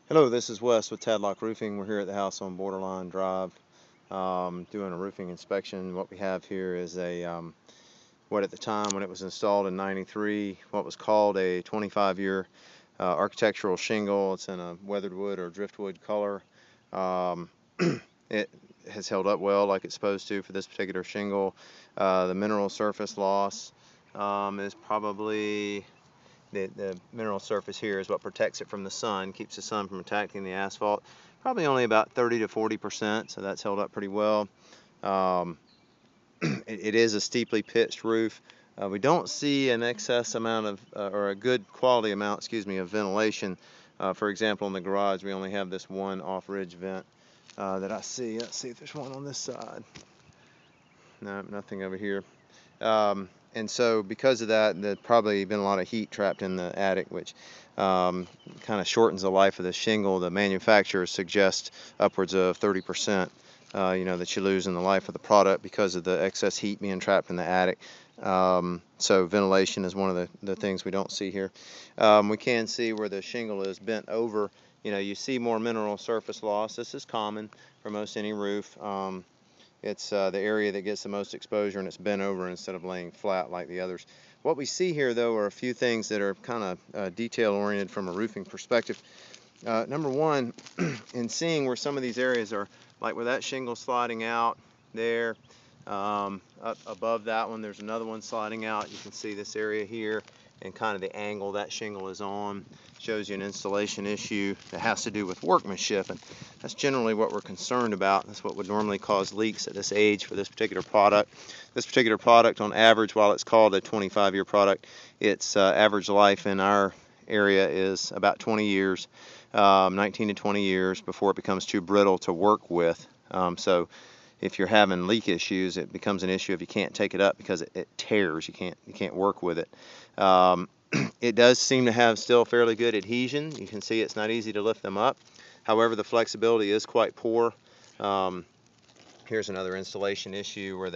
Hello, this is Wes with Tadlock Roofing. We're here at the house on Borderline Drive doing a roofing inspection. What we have here is what at the time when it was installed in '93, what was called a 25-year architectural shingle. It's in a weathered wood or driftwood color. Um, it has held up well like it's supposed to for this particular shingle. The mineral surface loss is probably the mineral surface here is what protects it from the sun, keeps the sun from attacking the asphalt. Probably only about 30 to 40%, so that's held up pretty well. Um, it is a steeply pitched roof. We don't see an excess amount of, or a good quality amount, excuse me, of ventilation. For example, in the garage, we only have this one off-ridge vent that I see. Let's see if there's one on this side. No, nothing over here. And so because of that, there's probably been a lot of heat trapped in the attic, which kind of shortens the life of the shingle. The manufacturers suggest upwards of 30%, that you lose in the life of the product because of the excess heat being trapped in the attic. So ventilation is one of the things we don't see here. We can see where the shingle is bent over. You see more mineral surface loss. This is common for most any roof. It's the area that gets the most exposure, and it's bent over instead of laying flat like the others. What we see here, though, are a few things that are kind of detail-oriented from a roofing perspective. Number one, in seeing where some of these areas are, like where that shingle sliding out there, up above that one, there's another one sliding out. You can see this area here and kind of the angle that shingle is on. Shows you an installation issue that has to do with workmanship, and that's generally what we're concerned about. That's what would normally cause leaks at this age for this particular product. This particular product, on average, while it's called a 25-year product, its average life in our area is about 20 years, 19 to 20 years before it becomes too brittle to work with. So if you're having leak issues, it becomes an issue if you can't take it up because it tears. You can't work with it. It does seem to have still fairly good adhesion. You can see it's not easy to lift them up. However, the flexibility is quite poor. Here's another installation issue where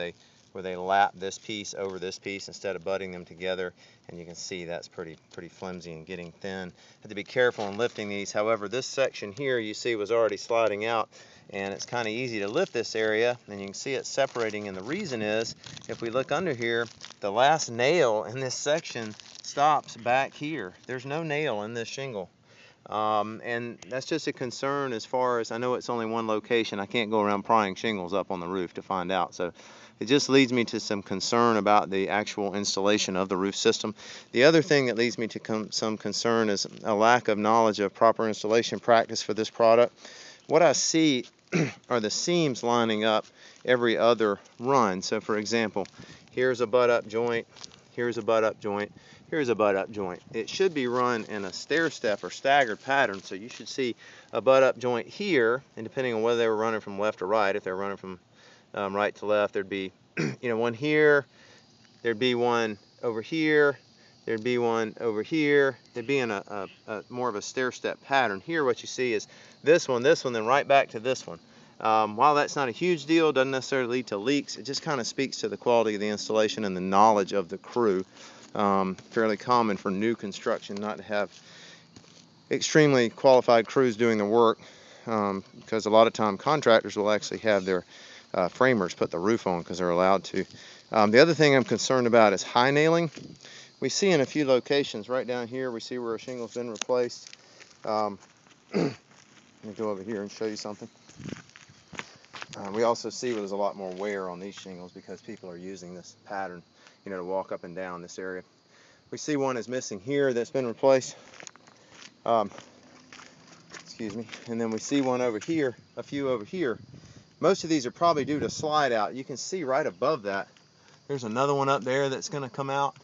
they lap this piece over this piece instead of butting them together, and you can see that's pretty flimsy and getting thin. Have to be careful in lifting these. However, this section here you see was already sliding out, and it's kind of easy to lift this area, and you can see it separating, and the reason is, if we look under here, the last nail in this section stops back here. There's no nail in this shingle. And that's just a concern as far as, I know it's only one location. I can't go around prying shingles up on the roof to find out. So it just leads me to some concern about the actual installation of the roof system. The other thing that leads me to some concern is a lack of knowledge of proper installation practice for this product. What I see are the seams lining up every other run. So for example, here's a butt-up joint, here's a butt-up joint, here's a butt-up joint. It should be run in a stair-step or staggered pattern, so you should see a butt-up joint here, and depending on whether they were running from left or right, if they're running from right to left, there'd be one here, there'd be one over here, there'd be one over here. They'd be in a more of a stair-step pattern. Here what you see is this one, then right back to this one. While that's not a huge deal, doesn't necessarily lead to leaks, it just kind of speaks to the quality of the installation and the knowledge of the crew. Fairly common for new construction not to have extremely qualified crews doing the work, because a lot of time contractors will actually have their framers put the roof on because they're allowed to. The other thing I'm concerned about is high nailing. We see in a few locations right down here, we see where a shingle's been replaced. Let me go over here and show you something. We also see where there's a lot more wear on these shingles because people are using this pattern, to walk up and down this area. We see one is missing here that's been replaced. Excuse me. And then we see one over here, a few over here. Most of these are probably due to slide out. You can see right above that, there's another one up there that's going to come out.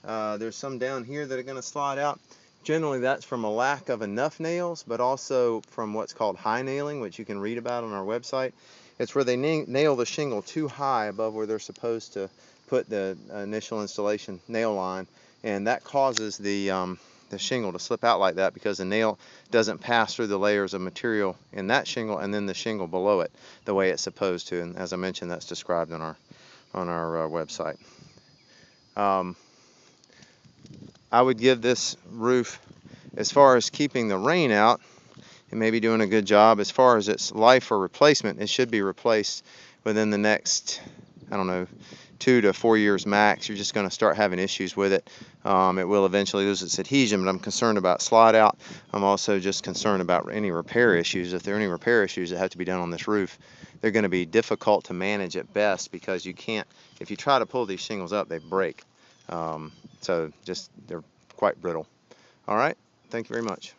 There's some down here that are going to slide out. Generally that's from a lack of enough nails, but also from what's called high nailing, which you can read about on our website. It's where they nail the shingle too high above where they're supposed to put the initial installation nail line, and that causes the shingle to slip out like that because the nail doesn't pass through the layers of material in that shingle and then the shingle below it the way it's supposed to. And as I mentioned, that's described on our website. I would give this roof, as far as keeping the rain out, It may be doing a good job. As far as its life for replacement, it should be replaced within the next, I don't know, 2 to 4 years max. You're just going to start having issues with it. It will eventually lose its adhesion, but I'm concerned about slide out. I'm also just concerned about any repair issues. If there are any repair issues that have to be done on this roof, they're going to be difficult to manage at best, because you can't, if you try to pull these shingles up, they break. So they're quite brittle. All right, thank you very much.